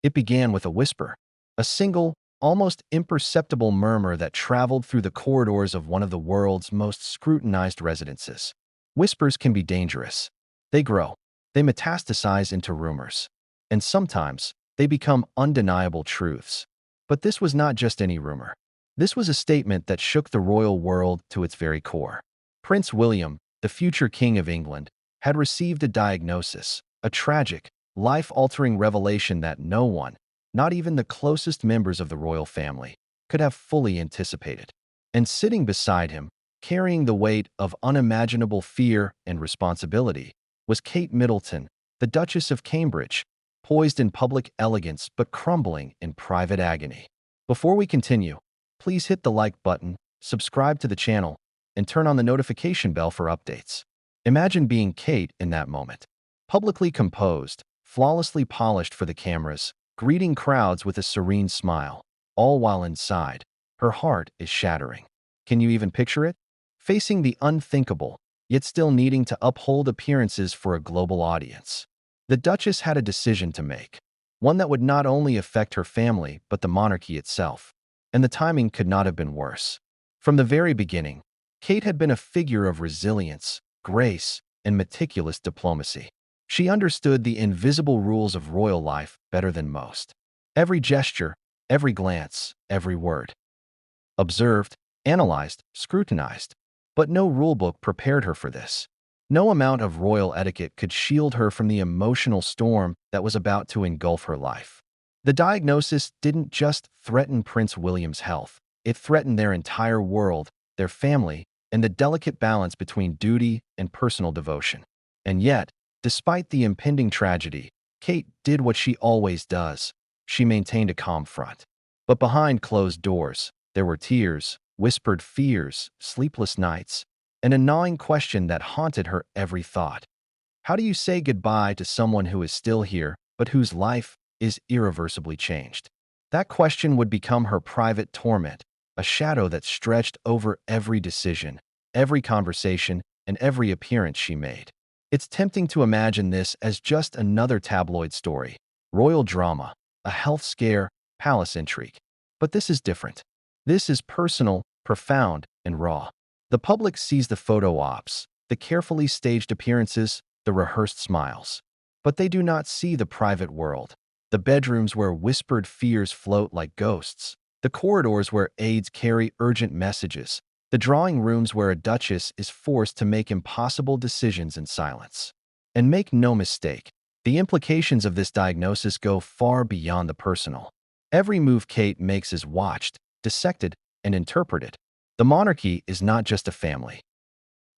It began with a whisper, a single, almost imperceptible murmur that traveled through the corridors of one of the world's most scrutinized residences. Whispers can be dangerous. They grow. They metastasize into rumors. And sometimes, they become undeniable truths. But this was not just any rumor. This was a statement that shook the royal world to its very core. Prince William, the future King of England, had received a diagnosis, a tragic, life-altering revelation that no one, not even the closest members of the royal family, could have fully anticipated. And sitting beside him, carrying the weight of unimaginable fear and responsibility, was Kate Middleton, the Duchess of Cambridge, poised in public elegance but crumbling in private agony. Before we continue, please hit the like button, subscribe to the channel, and turn on the notification bell for updates. Imagine being Kate in that moment. Publicly composed, flawlessly polished for the cameras, greeting crowds with a serene smile, all while inside, her heart is shattering. Can you even picture it? Facing the unthinkable, yet still needing to uphold appearances for a global audience. The Duchess had a decision to make, one that would not only affect her family but the monarchy itself. And the timing could not have been worse. From the very beginning, Kate had been a figure of resilience, grace, and meticulous diplomacy. She understood the invisible rules of royal life better than most. Every gesture, every glance, every word. Observed, analyzed, scrutinized. But no rulebook prepared her for this. No amount of royal etiquette could shield her from the emotional storm that was about to engulf her life. The diagnosis didn't just threaten Prince William's health. It threatened their entire world, their family, and the delicate balance between duty and personal devotion. And yet, despite the impending tragedy, Kate did what she always does. She maintained a calm front. But behind closed doors, there were tears, whispered fears, sleepless nights, and a gnawing question that haunted her every thought. How do you say goodbye to someone who is still here, but whose life is irreversibly changed? That question would become her private torment, a shadow that stretched over every decision, every conversation, and every appearance she made. It's tempting to imagine this as just another tabloid story, royal drama, a health scare, palace intrigue. But this is different. This is personal, profound, and raw. The public sees the photo ops, the carefully staged appearances, the rehearsed smiles. But they do not see the private world, the bedrooms where whispered fears float like ghosts, the corridors where aides carry urgent messages, the drawing rooms where a duchess is forced to make impossible decisions in silence. And make no mistake, the implications of this diagnosis go far beyond the personal. Every move Kate makes is watched, dissected, and interpreted. The monarchy is not just a family.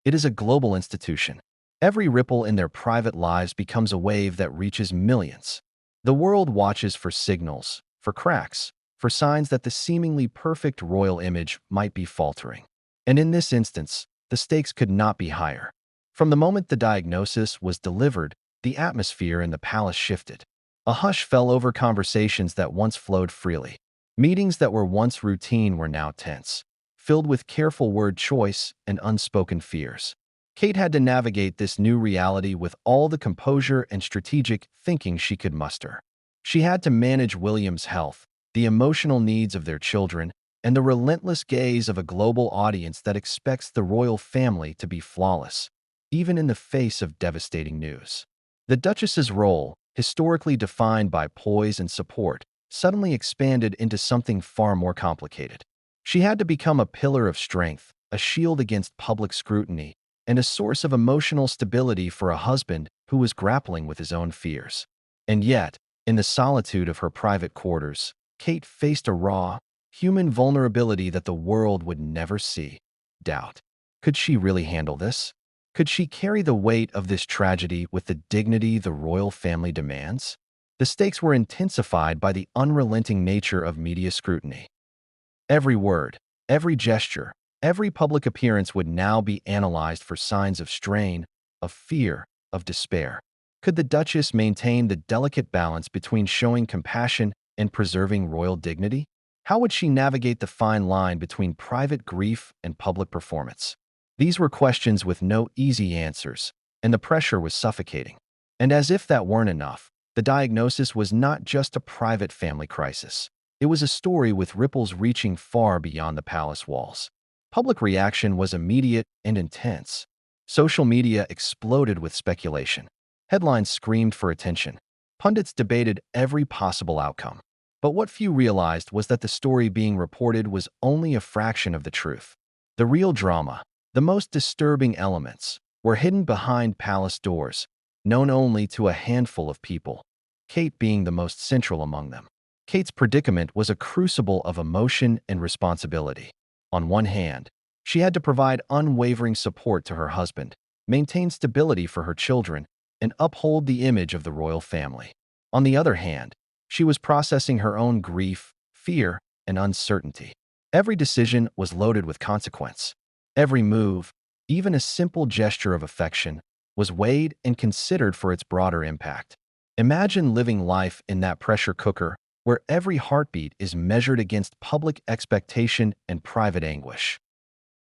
It is a global institution. Every ripple in their private lives becomes a wave that reaches millions. The world watches for signals, for cracks, for signs that the seemingly perfect royal image might be faltering. And in this instance, the stakes could not be higher. From the moment the diagnosis was delivered, the atmosphere in the palace shifted. A hush fell over conversations that once flowed freely. Meetings that were once routine were now tense, filled with careful word choice and unspoken fears. Kate had to navigate this new reality with all the composure and strategic thinking she could muster. She had to manage William's health, the emotional needs of their children, and the relentless gaze of a global audience that expects the royal family to be flawless, even in the face of devastating news. The Duchess's role, historically defined by poise and support, suddenly expanded into something far more complicated. She had to become a pillar of strength, a shield against public scrutiny, and a source of emotional stability for a husband who was grappling with his own fears. And yet, in the solitude of her private quarters, Kate faced a raw, human vulnerability that the world would never see: doubt. Could she really handle this? Could she carry the weight of this tragedy with the dignity the royal family demands? The stakes were intensified by the unrelenting nature of media scrutiny. Every word, every gesture, every public appearance would now be analyzed for signs of strain, of fear, of despair. Could the Duchess maintain the delicate balance between showing compassion and preserving royal dignity? How would she navigate the fine line between private grief and public performance? These were questions with no easy answers, and the pressure was suffocating. And as if that weren't enough, The diagnosis was not just a private family crisis. It was a story with ripples reaching far beyond the palace walls. Public reaction was immediate and intense. Social media exploded with speculation. Headlines screamed for attention. Pundits debated every possible outcome. But what few realized was that the story being reported was only a fraction of the truth. The real drama, the most disturbing elements, were hidden behind palace doors, known only to a handful of people, Kate being the most central among them. Kate's predicament was a crucible of emotion and responsibility. On one hand, she had to provide unwavering support to her husband, maintain stability for her children, and uphold the image of the royal family. On the other hand, she was processing her own grief, fear, and uncertainty. Every decision was loaded with consequence. Every move, even a simple gesture of affection, was weighed and considered for its broader impact. Imagine living life in that pressure cooker where every heartbeat is measured against public expectation and private anguish.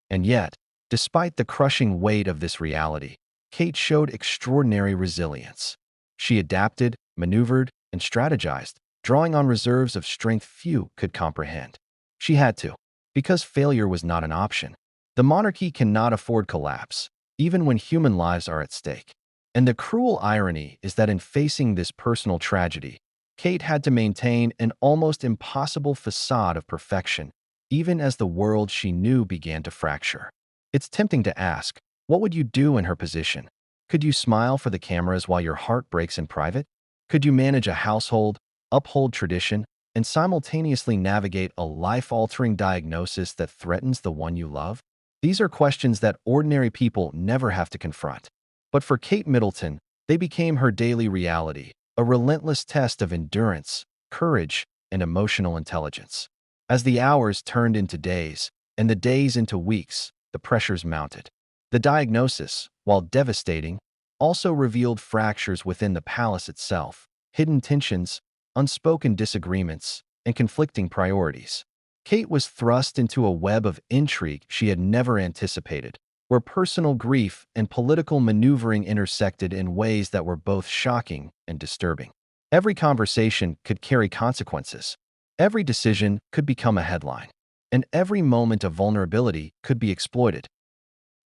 And yet, despite the crushing weight of this reality, Kate showed extraordinary resilience. She adapted, maneuvered, and strategized, drawing on reserves of strength few could comprehend. She had to, because failure was not an option. The monarchy cannot afford collapse, even when human lives are at stake. And the cruel irony is that in facing this personal tragedy, Kate had to maintain an almost impossible facade of perfection, even as the world she knew began to fracture. It's tempting to ask, what would you do in her position? Could you smile for the cameras while your heart breaks in private? Could you manage a household, uphold tradition, and simultaneously navigate a life-altering diagnosis that threatens the one you love? These are questions that ordinary people never have to confront. But for Kate Middleton, they became her daily reality, a relentless test of endurance, courage, and emotional intelligence. As the hours turned into days, and the days into weeks, the pressures mounted. The diagnosis, while devastating, also revealed fractures within the palace itself, hidden tensions, unspoken disagreements, and conflicting priorities. Kate was thrust into a web of intrigue she had never anticipated, where personal grief and political maneuvering intersected in ways that were both shocking and disturbing. Every conversation could carry consequences. Every decision could become a headline, and every moment of vulnerability could be exploited.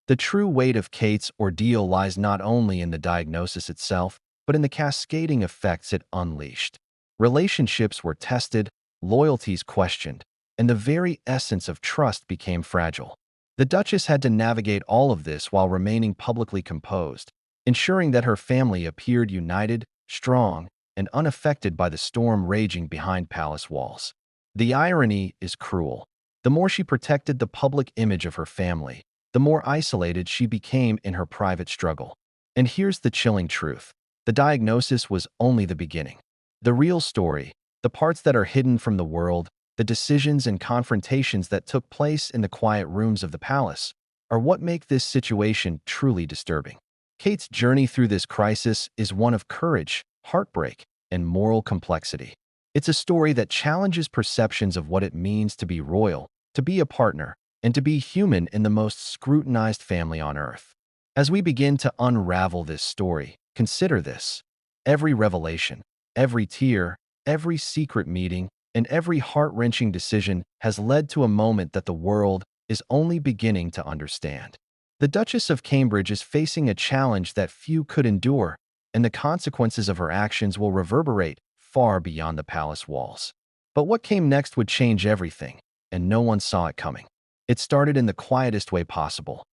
The true weight of Kate's ordeal lies not only in the diagnosis itself, but in the cascading effects it unleashed. Relationships were tested, loyalties questioned, and the very essence of trust became fragile. The Duchess had to navigate all of this while remaining publicly composed, ensuring that her family appeared united, strong, and unaffected by the storm raging behind palace walls. The irony is cruel. The more she protected the public image of her family, the more isolated she became in her private struggle. And here's the chilling truth. The diagnosis was only the beginning. The real story, the parts that are hidden from the world, the decisions and confrontations that took place in the quiet rooms of the palace, are what make this situation truly disturbing. Kate's journey through this crisis is one of courage, heartbreak, and moral complexity. It's a story that challenges perceptions of what it means to be royal, to be a partner, and to be human in the most scrutinized family on earth. As we begin to unravel this story, consider this. Every revelation, every tear, every secret meeting, and every heart-wrenching decision has led to a moment that the world is only beginning to understand. The Duchess of Cambridge is facing a challenge that few could endure, and the consequences of her actions will reverberate far beyond the palace walls. But what came next would change everything, and no one saw it coming. It started in the quietest way possible.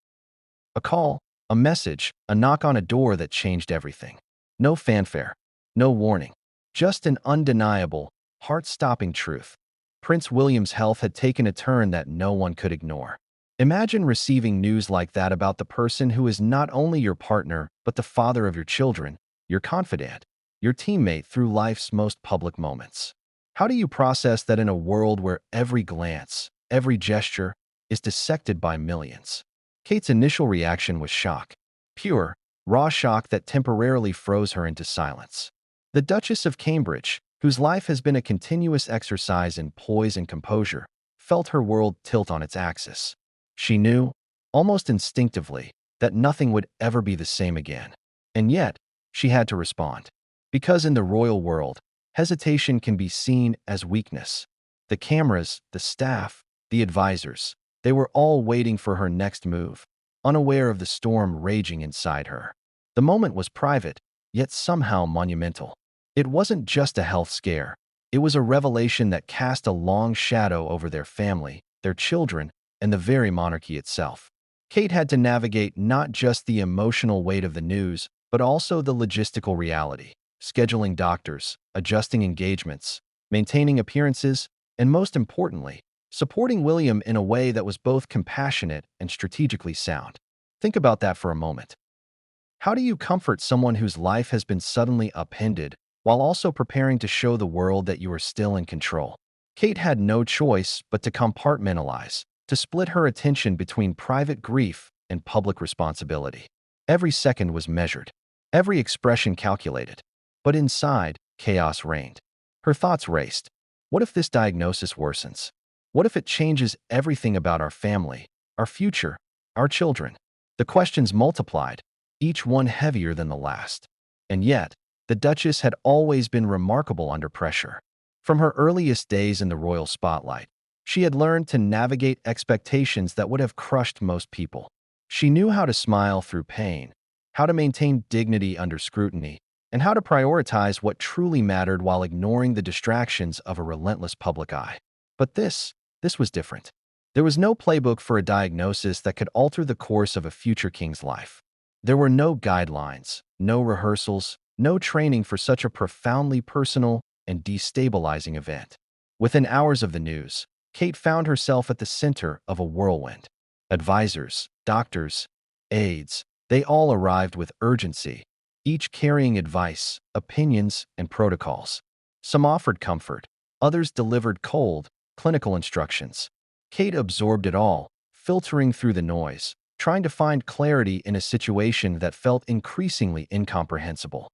A call, a message, a knock on a door that changed everything. No fanfare, no warning, just an undeniable, heart-stopping truth. Prince William's health had taken a turn that no one could ignore. Imagine receiving news like that about the person who is not only your partner, but the father of your children, your confidant, your teammate through life's most public moments. How do you process that in a world where every glance, every gesture, is dissected by millions? Kate's initial reaction was shock. Pure, raw shock that temporarily froze her into silence. The Duchess of Cambridge, whose life has been a continuous exercise in poise and composure, felt her world tilt on its axis. She knew, almost instinctively, that nothing would ever be the same again. And yet, she had to respond. Because in the royal world, hesitation can be seen as weakness. The cameras, the staff, the advisors, they were all waiting for her next move, unaware of the storm raging inside her. The moment was private, yet somehow monumental. It wasn't just a health scare. It was a revelation that cast a long shadow over their family, their children, and the very monarchy itself. Kate had to navigate not just the emotional weight of the news, but also the logistical reality, scheduling doctors, adjusting engagements, maintaining appearances, and most importantly, supporting William in a way that was both compassionate and strategically sound. Think about that for a moment. How do you comfort someone whose life has been suddenly upended while also preparing to show the world that you are still in control? Kate had no choice but to compartmentalize, to split her attention between private grief and public responsibility. Every second was measured, every expression calculated. But inside, chaos reigned. Her thoughts raced. What if this diagnosis worsens? What if it changes everything about our family, our future, our children? The questions multiplied, each one heavier than the last. And yet, the Duchess had always been remarkable under pressure. From her earliest days in the royal spotlight, she had learned to navigate expectations that would have crushed most people. She knew how to smile through pain, how to maintain dignity under scrutiny, and how to prioritize what truly mattered while ignoring the distractions of a relentless public eye. But this was different. There was no playbook for a diagnosis that could alter the course of a future king's life. There were no guidelines, no rehearsals, no training for such a profoundly personal and destabilizing event. Within hours of the news, Kate found herself at the center of a whirlwind. Advisors, doctors, aides, they all arrived with urgency, each carrying advice, opinions, and protocols. Some offered comfort, others delivered cold, clinical instructions. Kate absorbed it all, filtering through the noise, trying to find clarity in a situation that felt increasingly incomprehensible.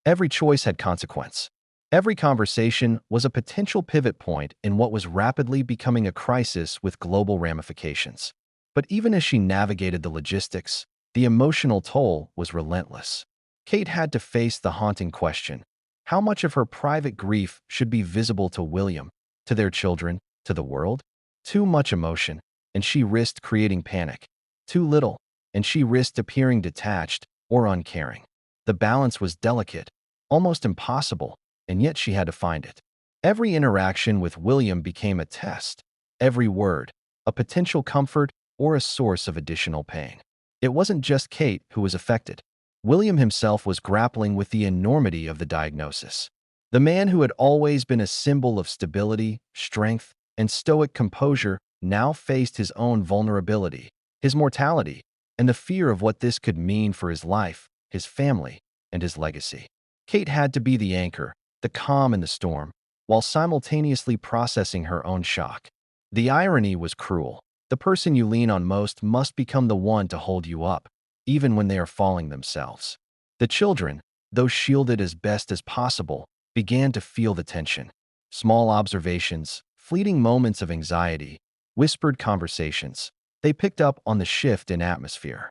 Every choice had consequence. Every conversation was a potential pivot point in what was rapidly becoming a crisis with global ramifications. But even as she navigated the logistics, the emotional toll was relentless. Kate had to face the haunting question: how much of her private grief should be visible to William, to their children, to the world? Too much emotion, and she risked creating panic. Too little, and she risked appearing detached or uncaring. The balance was delicate, almost impossible, and yet she had to find it. Every interaction with William became a test, every word, a potential comfort or a source of additional pain. It wasn't just Kate who was affected. William himself was grappling with the enormity of the diagnosis. The man who had always been a symbol of stability, strength, and stoic composure now faced his own vulnerability, his mortality, and the fear of what this could mean for his life, his family, and his legacy. Kate had to be the anchor, the calm in the storm, while simultaneously processing her own shock. The irony was cruel. The person you lean on most must become the one to hold you up, even when they are falling themselves. The children, though shielded as best as possible, began to feel the tension. Small observations, fleeting moments of anxiety, whispered conversations, they picked up on the shift in atmosphere.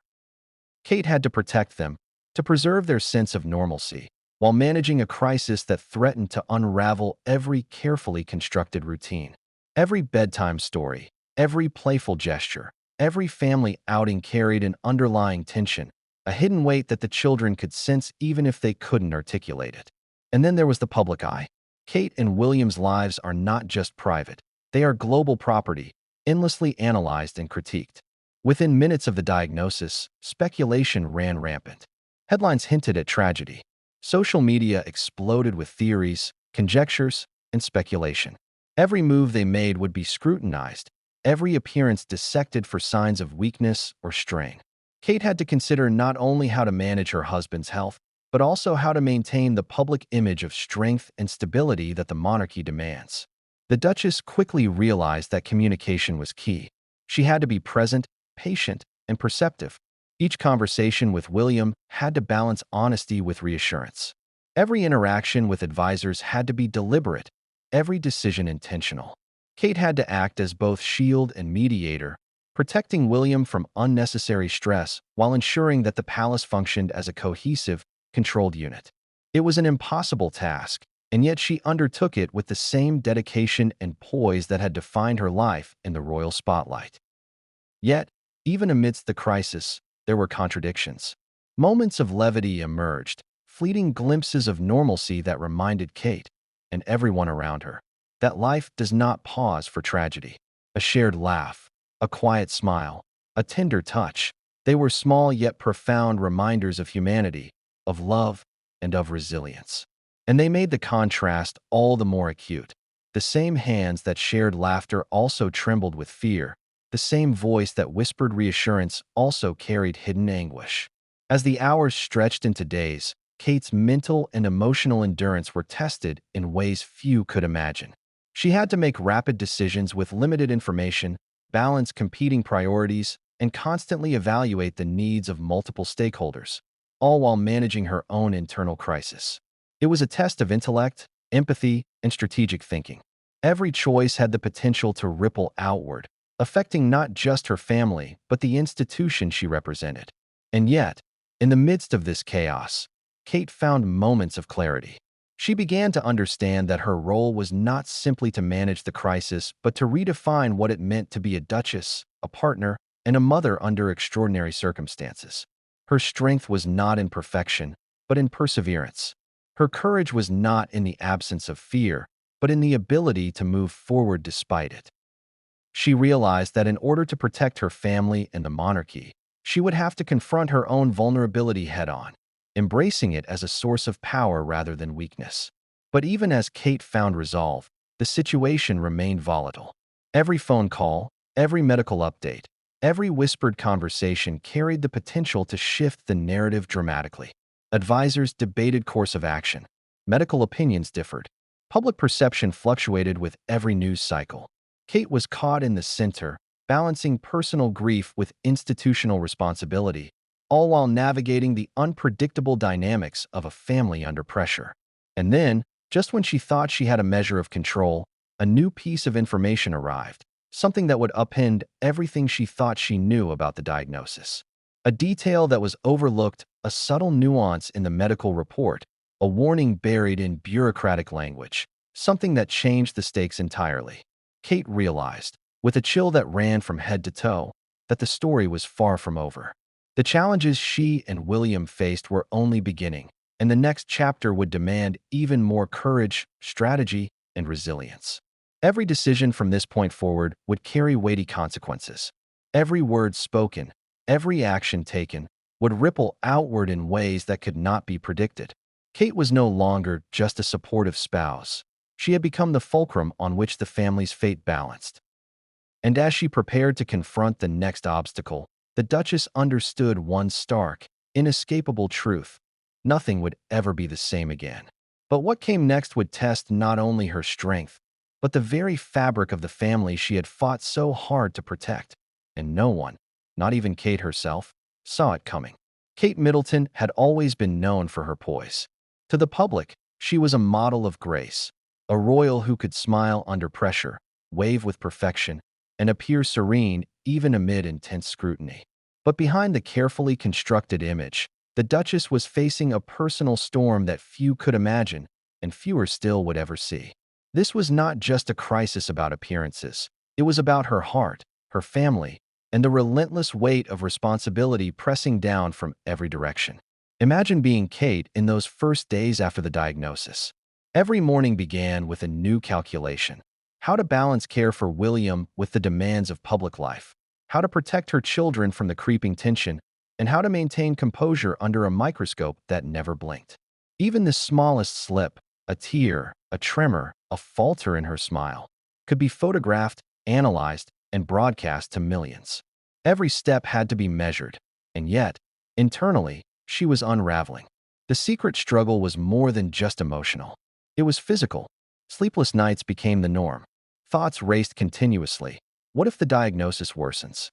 Kate had to protect them, to preserve their sense of normalcy, while managing a crisis that threatened to unravel every carefully constructed routine. Every bedtime story, every playful gesture, every family outing carried an underlying tension, a hidden weight that the children could sense even if they couldn't articulate it. And then there was the public eye. Kate and William's lives are not just private, they are global property, endlessly analyzed and critiqued. Within minutes of the diagnosis, speculation ran rampant. Headlines hinted at tragedy. Social media exploded with theories, conjectures, and speculation. Every move they made would be scrutinized, every appearance dissected for signs of weakness or strain. Kate had to consider not only how to manage her husband's health, but also how to maintain the public image of strength and stability that the monarchy demands. The Duchess quickly realized that communication was key. She had to be present, patient, and perceptive. Each conversation with William had to balance honesty with reassurance. Every interaction with advisors had to be deliberate, every decision intentional. Kate had to act as both shield and mediator, protecting William from unnecessary stress while ensuring that the palace functioned as a cohesive, controlled unit. It was an impossible task, and yet she undertook it with the same dedication and poise that had defined her life in the royal spotlight. Yet, even amidst the crisis, there were contradictions. Moments of levity emerged, fleeting glimpses of normalcy that reminded Kate, and everyone around her, that life does not pause for tragedy. A shared laugh, a quiet smile, a tender touch. They were small yet profound reminders of humanity, of love, and of resilience. And they made the contrast all the more acute. The same hands that shared laughter also trembled with fear. The same voice that whispered reassurance also carried hidden anguish. As the hours stretched into days, Kate's mental and emotional endurance were tested in ways few could imagine. She had to make rapid decisions with limited information, balance competing priorities, and constantly evaluate the needs of multiple stakeholders, all while managing her own internal crisis. It was a test of intellect, empathy, and strategic thinking. Every choice had the potential to ripple outward, affecting not just her family, but the institution she represented. And yet, in the midst of this chaos, Kate found moments of clarity. She began to understand that her role was not simply to manage the crisis, but to redefine what it meant to be a duchess, a partner, and a mother under extraordinary circumstances. Her strength was not in perfection, but in perseverance. Her courage was not in the absence of fear, but in the ability to move forward despite it. She realized that in order to protect her family and the monarchy, she would have to confront her own vulnerability head-on, embracing it as a source of power rather than weakness. But even as Kate found resolve, the situation remained volatile. Every phone call, every medical update, every whispered conversation carried the potential to shift the narrative dramatically. Advisors debated course of action. Medical opinions differed. Public perception fluctuated with every news cycle. Kate was caught in the center, balancing personal grief with institutional responsibility, all while navigating the unpredictable dynamics of a family under pressure. And then, just when she thought she had a measure of control, a new piece of information arrived, something that would upend everything she thought she knew about the diagnosis. A detail that was overlooked, a subtle nuance in the medical report, a warning buried in bureaucratic language, something that changed the stakes entirely. Kate realized, with a chill that ran from head to toe, that the story was far from over. The challenges she and William faced were only beginning, and the next chapter would demand even more courage, strategy, and resilience. Every decision from this point forward would carry weighty consequences. Every word spoken, every action taken, would ripple outward in ways that could not be predicted. Kate was no longer just a supportive spouse. She had become the fulcrum on which the family's fate balanced. And as she prepared to confront the next obstacle, the Duchess understood one stark, inescapable truth. Nothing would ever be the same again. But what came next would test not only her strength, but the very fabric of the family she had fought so hard to protect. And no one, not even Kate herself, saw it coming. Kate Middleton had always been known for her poise. To the public, she was a model of grace, a royal who could smile under pressure, wave with perfection, and appear serene even amid intense scrutiny. But behind the carefully constructed image, the Duchess was facing a personal storm that few could imagine, and fewer still would ever see. This was not just a crisis about appearances. It was about her heart, her family, and the relentless weight of responsibility pressing down from every direction. Imagine being Kate in those first days after the diagnosis. Every morning began with a new calculation: how to balance care for William with the demands of public life, how to protect her children from the creeping tension, and how to maintain composure under a microscope that never blinked. Even the smallest slip, a tear, a tremor, a falter in her smile, could be photographed, analyzed, and broadcast to millions. Every step had to be measured, and yet, internally, she was unraveling. The secret struggle was more than just emotional. It was physical. Sleepless nights became the norm. Thoughts raced continuously. What if the diagnosis worsens?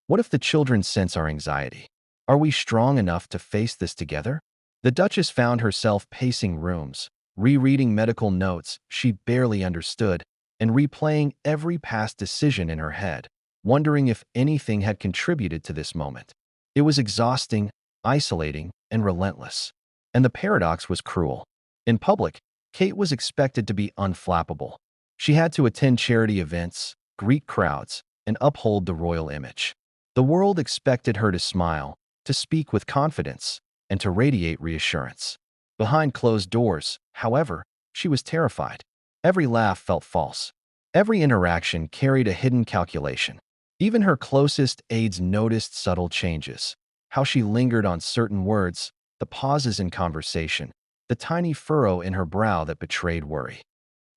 What if the children sense our anxiety? Are we strong enough to face this together? The Duchess found herself pacing rooms, rereading medical notes she barely understood, and replaying every past decision in her head, wondering if anything had contributed to this moment. It was exhausting, isolating, and relentless. And the paradox was cruel. In public, Kate was expected to be unflappable. She had to attend charity events, greet crowds, and uphold the royal image. The world expected her to smile, to speak with confidence, and to radiate reassurance. Behind closed doors, however, she was terrified. Every laugh felt false. Every interaction carried a hidden calculation. Even her closest aides noticed subtle changes. How she lingered on certain words, the pauses in conversation, the tiny furrow in her brow that betrayed worry.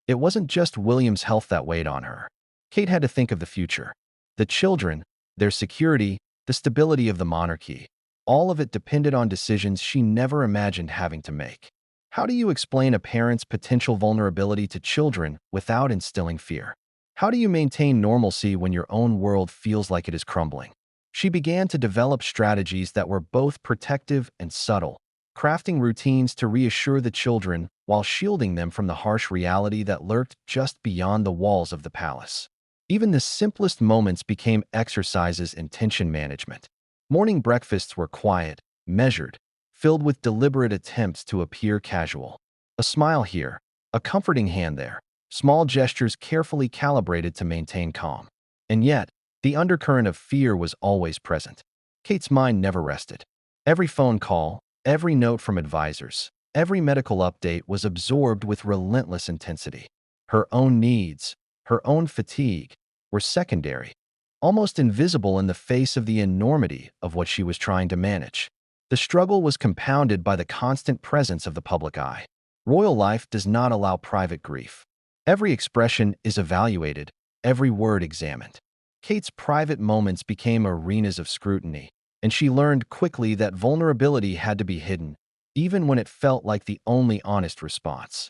It wasn't just William's health that weighed on her. Kate had to think of the future. The children, their security, the stability of the monarchy. All of it depended on decisions she never imagined having to make. How do you explain a parent's potential vulnerability to children without instilling fear? How do you maintain normalcy when your own world feels like it is crumbling? She began to develop strategies that were both protective and subtle, crafting routines to reassure the children while shielding them from the harsh reality that lurked just beyond the walls of the palace. Even the simplest moments became exercises in tension management. Morning breakfasts were quiet, measured, filled with deliberate attempts to appear casual. A smile here, a comforting hand there, small gestures carefully calibrated to maintain calm. And yet, the undercurrent of fear was always present. Kate's mind never rested. Every phone call, every note from advisors, every medical update was absorbed with relentless intensity. Her own needs, her own fatigue, were secondary, almost invisible in the face of the enormity of what she was trying to manage. The struggle was compounded by the constant presence of the public eye. Royal life does not allow private grief. Every expression is evaluated, every word examined. Kate's private moments became arenas of scrutiny, and she learned quickly that vulnerability had to be hidden, even when it felt like the only honest response.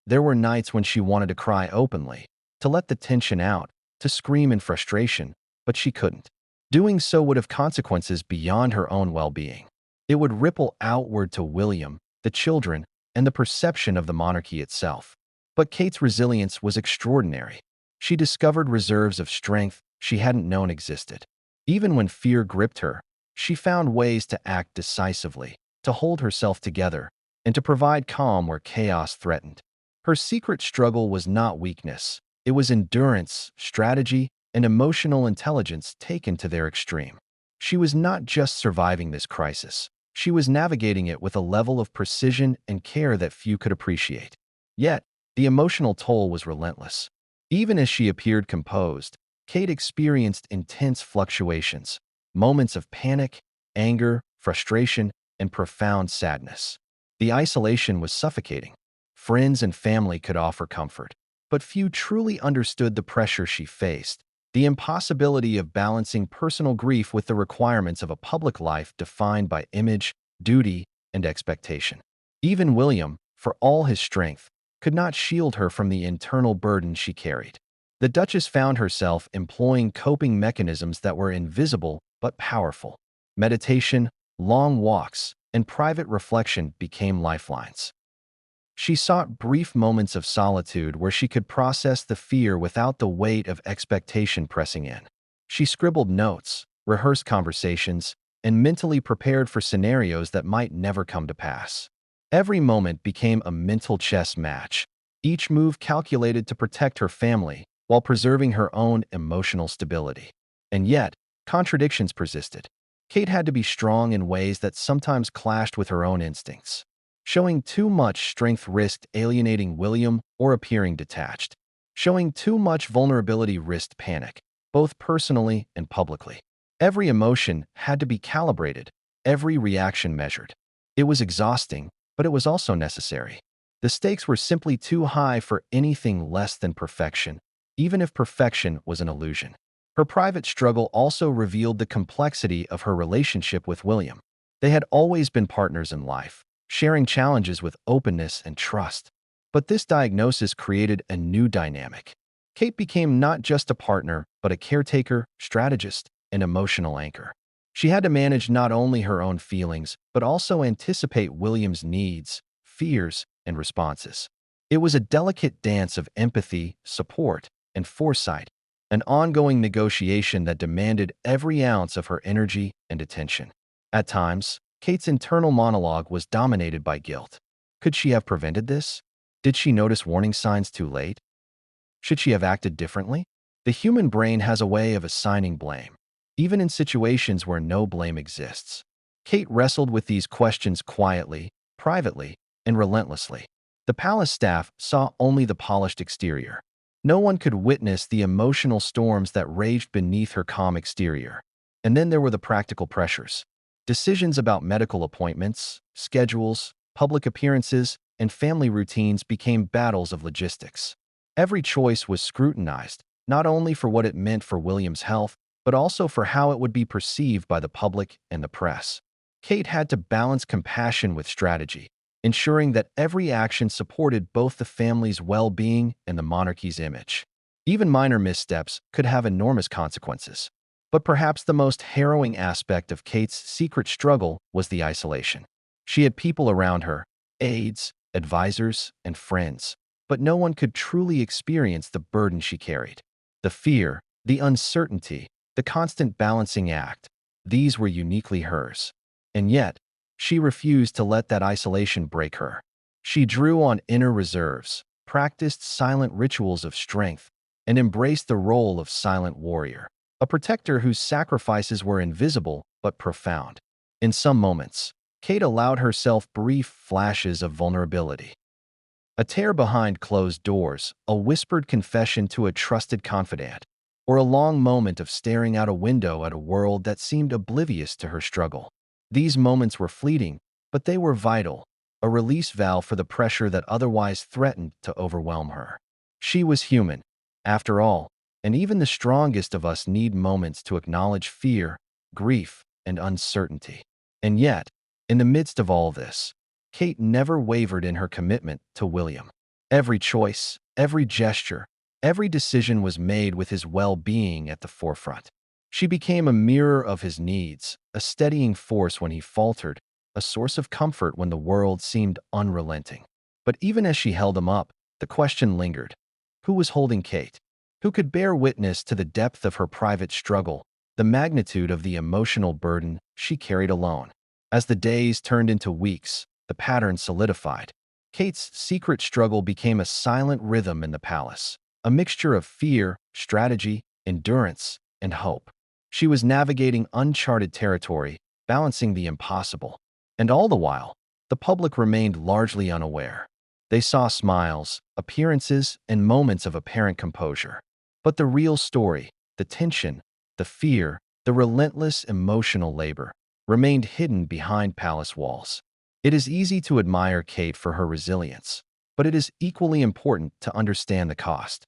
There were nights when she wanted to cry openly, to let the tension out, to scream in frustration, but she couldn't. Doing so would have consequences beyond her own well-being. It would ripple outward to William, the children, and the perception of the monarchy itself. But Kate's resilience was extraordinary. She discovered reserves of strength she hadn't known existed. Even when fear gripped her, she found ways to act decisively, to hold herself together, and to provide calm where chaos threatened. Her secret struggle was not weakness. It was endurance, strategy, and emotional intelligence taken to their extreme. She was not just surviving this crisis. She was navigating it with a level of precision and care that few could appreciate. Yet, the emotional toll was relentless. Even as she appeared composed, Kate experienced intense fluctuations, moments of panic, anger, frustration, and profound sadness. The isolation was suffocating. Friends and family could offer comfort, but few truly understood the pressure she faced, the impossibility of balancing personal grief with the requirements of a public life defined by image, duty, and expectation. Even William, for all his strength, could not shield her from the internal burden she carried. The Duchess found herself employing coping mechanisms that were invisible but powerful. Meditation, long walks, and private reflection became lifelines. She sought brief moments of solitude where she could process the fear without the weight of expectation pressing in. She scribbled notes, rehearsed conversations, and mentally prepared for scenarios that might never come to pass. Every moment became a mental chess match, each move calculated to protect her family while preserving her own emotional stability. And yet, contradictions persisted. Kate had to be strong in ways that sometimes clashed with her own instincts. Showing too much strength risked alienating William or appearing detached. Showing too much vulnerability risked panic, both personally and publicly. Every emotion had to be calibrated, every reaction measured. It was exhausting, but it was also necessary. The stakes were simply too high for anything less than perfection, even if perfection was an illusion. Her private struggle also revealed the complexity of her relationship with William. They had always been partners in life, sharing challenges with openness and trust. But this diagnosis created a new dynamic. Kate became not just a partner, but a caretaker, strategist, and emotional anchor. She had to manage not only her own feelings, but also anticipate William's needs, fears, and responses. It was a delicate dance of empathy, support, and foresight, an ongoing negotiation that demanded every ounce of her energy and attention. At times, Kate's internal monologue was dominated by guilt. Could she have prevented this? Did she notice warning signs too late? Should she have acted differently? The human brain has a way of assigning blame, even in situations where no blame exists. Kate wrestled with these questions quietly, privately, and relentlessly. The palace staff saw only the polished exterior. No one could witness the emotional storms that raged beneath her calm exterior. And then there were the practical pressures. Decisions about medical appointments, schedules, public appearances, and family routines became battles of logistics. Every choice was scrutinized, not only for what it meant for William's health, but also for how it would be perceived by the public and the press. Kate had to balance compassion with strategy, ensuring that every action supported both the family's well-being and the monarchy's image. Even minor missteps could have enormous consequences. But perhaps the most harrowing aspect of Kate's secret struggle was the isolation. She had people around her, aides, advisors, and friends, but no one could truly experience the burden she carried. The fear, the uncertainty, the constant balancing act, these were uniquely hers. And yet, she refused to let that isolation break her. She drew on inner reserves, practiced silent rituals of strength, and embraced the role of silent warrior, a protector whose sacrifices were invisible but profound. In some moments, Kate allowed herself brief flashes of vulnerability. A tear behind closed doors, a whispered confession to a trusted confidant, or a long moment of staring out a window at a world that seemed oblivious to her struggle. These moments were fleeting, but they were vital, a release valve for the pressure that otherwise threatened to overwhelm her. She was human, after all, and even the strongest of us need moments to acknowledge fear, grief, and uncertainty. And yet, in the midst of all this, Kate never wavered in her commitment to William. Every choice, every gesture, every decision was made with his well-being at the forefront. She became a mirror of his needs, a steadying force when he faltered, a source of comfort when the world seemed unrelenting. But even as she held him up, the question lingered. Who was holding Kate? Who could bear witness to the depth of her private struggle, the magnitude of the emotional burden she carried alone? As the days turned into weeks, the pattern solidified. Kate's secret struggle became a silent rhythm in the palace, a mixture of fear, strategy, endurance, and hope. She was navigating uncharted territory, balancing the impossible. And all the while, the public remained largely unaware. They saw smiles, appearances, and moments of apparent composure. But the real story, the tension, the fear, the relentless emotional labor, remained hidden behind palace walls. It is easy to admire Kate for her resilience, but it is equally important to understand the cost.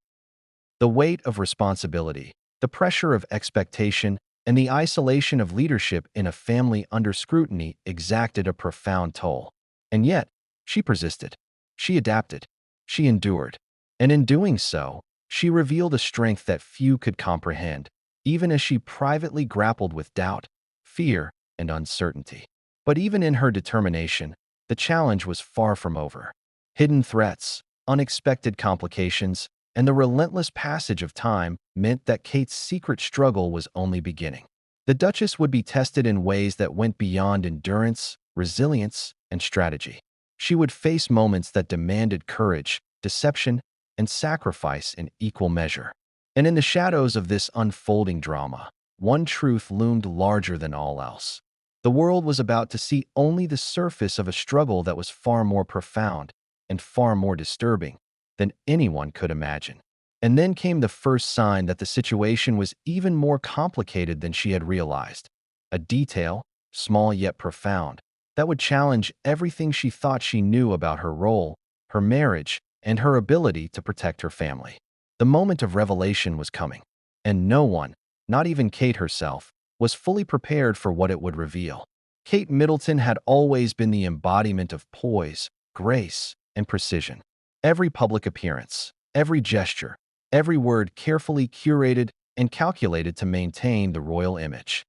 The weight of responsibility, the pressure of expectation, and the isolation of leadership in a family under scrutiny exacted a profound toll. And yet, she persisted. She adapted. She endured. And in doing so, she revealed a strength that few could comprehend, even as she privately grappled with doubt, fear, and uncertainty. But even in her determination, the challenge was far from over. Hidden threats, unexpected complications, and the relentless passage of time meant that Kate's secret struggle was only beginning. The Duchess would be tested in ways that went beyond endurance, resilience, and strategy. She would face moments that demanded courage, deception, and sacrifice in equal measure. And in the shadows of this unfolding drama, one truth loomed larger than all else. The world was about to see only the surface of a struggle that was far more profound and far more disturbing than anyone could imagine. And then came the first sign that the situation was even more complicated than she had realized. A detail, small yet profound, that would challenge everything she thought she knew about her role, her marriage, and her ability to protect her family. The moment of revelation was coming, and no one, not even Kate herself, was fully prepared for what it would reveal. Kate Middleton had always been the embodiment of poise, grace, and precision. Every public appearance, every gesture, every word carefully curated and calculated to maintain the royal image.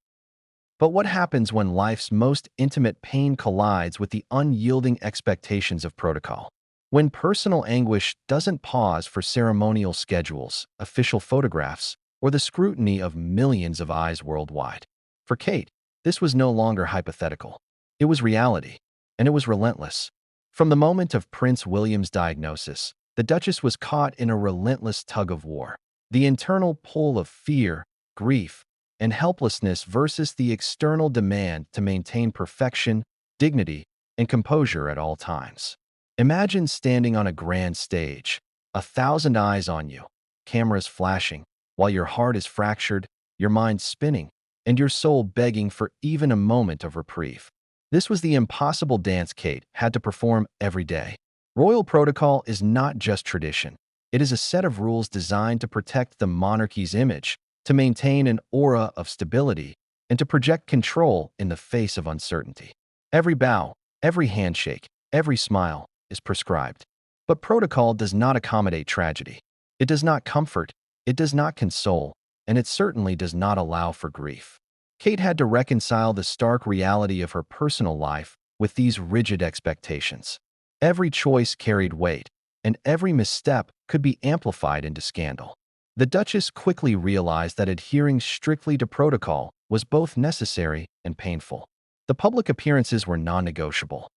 But what happens when life's most intimate pain collides with the unyielding expectations of protocol? When personal anguish doesn't pause for ceremonial schedules, official photographs, or the scrutiny of millions of eyes worldwide? For Kate, this was no longer hypothetical. It was reality, and it was relentless. From the moment of Prince William's diagnosis, the Duchess was caught in a relentless tug-of-war. The internal pull of fear, grief, and helplessness versus the external demand to maintain perfection, dignity, and composure at all times. Imagine standing on a grand stage, 1,000 eyes on you, cameras flashing, while your heart is fractured, your mind spinning, and your soul begging for even a moment of reprieve. This was the impossible dance Kate had to perform every day. Royal protocol is not just tradition. It is a set of rules designed to protect the monarchy's image, to maintain an aura of stability, and to project control in the face of uncertainty. Every bow, every handshake, every smile is prescribed. But protocol does not accommodate tragedy. It does not comfort, it does not console, and it certainly does not allow for grief. Kate had to reconcile the stark reality of her personal life with these rigid expectations. Every choice carried weight, and every misstep could be amplified into scandal. The Duchess quickly realized that adhering strictly to protocol was both necessary and painful. The public appearances were non-negotiable.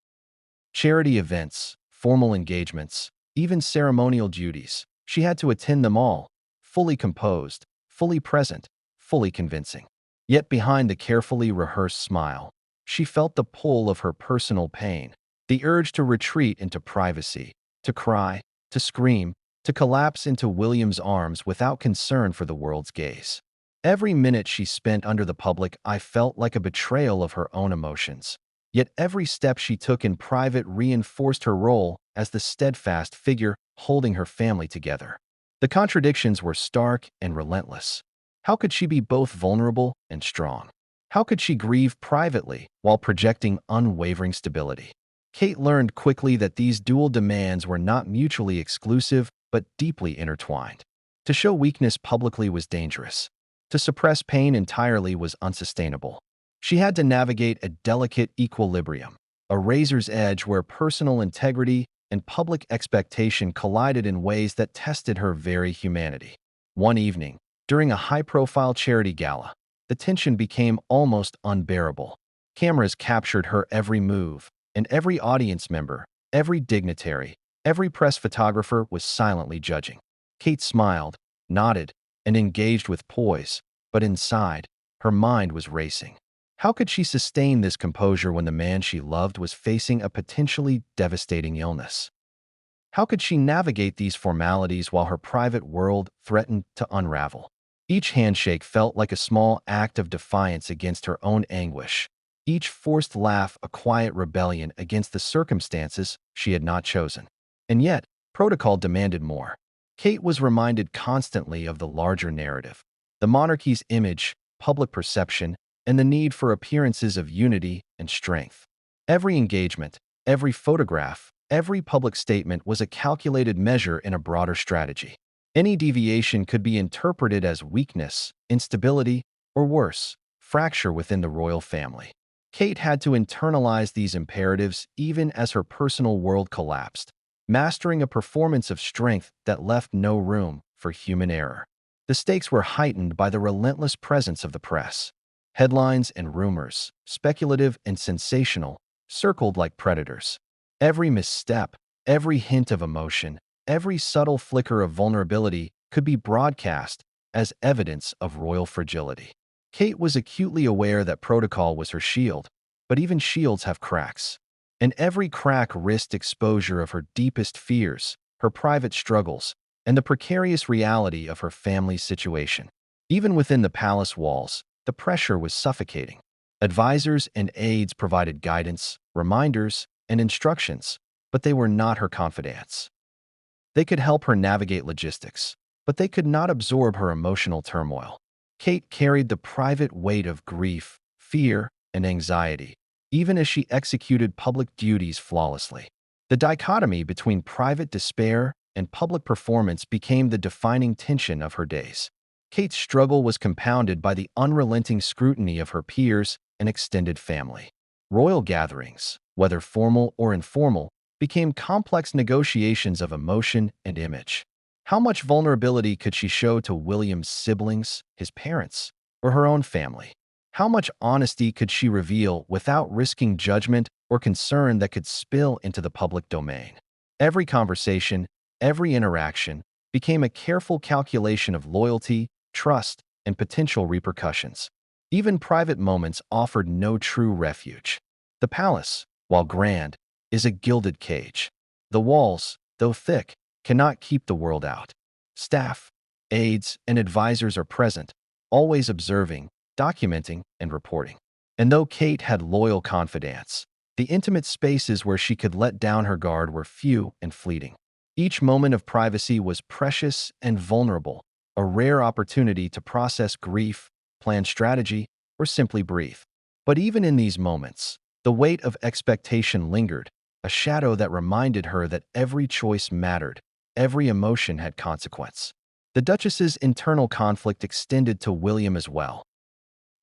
Charity events, formal engagements, even ceremonial duties, she had to attend them all, fully composed, fully present, fully convincing. Yet behind the carefully rehearsed smile, she felt the pull of her personal pain, the urge to retreat into privacy, to cry, to scream, to collapse into William's arms without concern for the world's gaze. Every minute she spent under the public eye felt like a betrayal of her own emotions. Yet every step she took in private reinforced her role as the steadfast figure holding her family together. The contradictions were stark and relentless. How could she be both vulnerable and strong? How could she grieve privately while projecting unwavering stability? Kate learned quickly that these dual demands were not mutually exclusive but deeply intertwined. To show weakness publicly was dangerous. To suppress pain entirely was unsustainable. She had to navigate a delicate equilibrium, a razor's edge where personal integrity and public expectation collided in ways that tested her very humanity. One evening, during a high-profile charity gala, the tension became almost unbearable. Cameras captured her every move, and every audience member, every dignitary, every press photographer was silently judging. Kate smiled, nodded, and engaged with poise, but inside, her mind was racing. How could she sustain this composure when the man she loved was facing a potentially devastating illness? How could she navigate these formalities while her private world threatened to unravel? Each handshake felt like a small act of defiance against her own anguish, each forced laugh a quiet rebellion against the circumstances she had not chosen. And yet, protocol demanded more. Kate was reminded constantly of the larger narrative, the monarchy's image, public perception, and the need for appearances of unity and strength. Every engagement, every photograph, every public statement was a calculated measure in a broader strategy. Any deviation could be interpreted as weakness, instability, or worse, fracture within the royal family. Kate had to internalize these imperatives even as her personal world collapsed, mastering a performance of strength that left no room for human error. The stakes were heightened by the relentless presence of the press. Headlines and rumors, speculative and sensational, circled like predators. Every misstep, every hint of emotion, every subtle flicker of vulnerability could be broadcast as evidence of royal fragility. Kate was acutely aware that protocol was her shield, but even shields have cracks. And every crack risked exposure of her deepest fears, her private struggles, and the precarious reality of her family's situation. Even within the palace walls, the pressure was suffocating. Advisors and aides provided guidance, reminders, and instructions, but they were not her confidants. They could help her navigate logistics, but they could not absorb her emotional turmoil. Kate carried the private weight of grief, fear, and anxiety, even as she executed public duties flawlessly. The dichotomy between private despair and public performance became the defining tension of her days. Kate's struggle was compounded by the unrelenting scrutiny of her peers and extended family. Royal gatherings, whether formal or informal, became complex negotiations of emotion and image. How much vulnerability could she show to William's siblings, his parents, or her own family? How much honesty could she reveal without risking judgment or concern that could spill into the public domain? Every conversation, every interaction, became a careful calculation of loyalty, trust, and potential repercussions. Even private moments offered no true refuge. The palace, while grand, is a gilded cage. The walls, though thick, cannot keep the world out. Staff, aides, and advisors are present, always observing, documenting, and reporting. And though Kate had loyal confidants, the intimate spaces where she could let down her guard were few and fleeting. Each moment of privacy was precious and vulnerable, a rare opportunity to process grief, plan strategy, or simply breathe. But even in these moments, the weight of expectation lingered, a shadow that reminded her that every choice mattered, every emotion had consequence. The Duchess's internal conflict extended to William as well.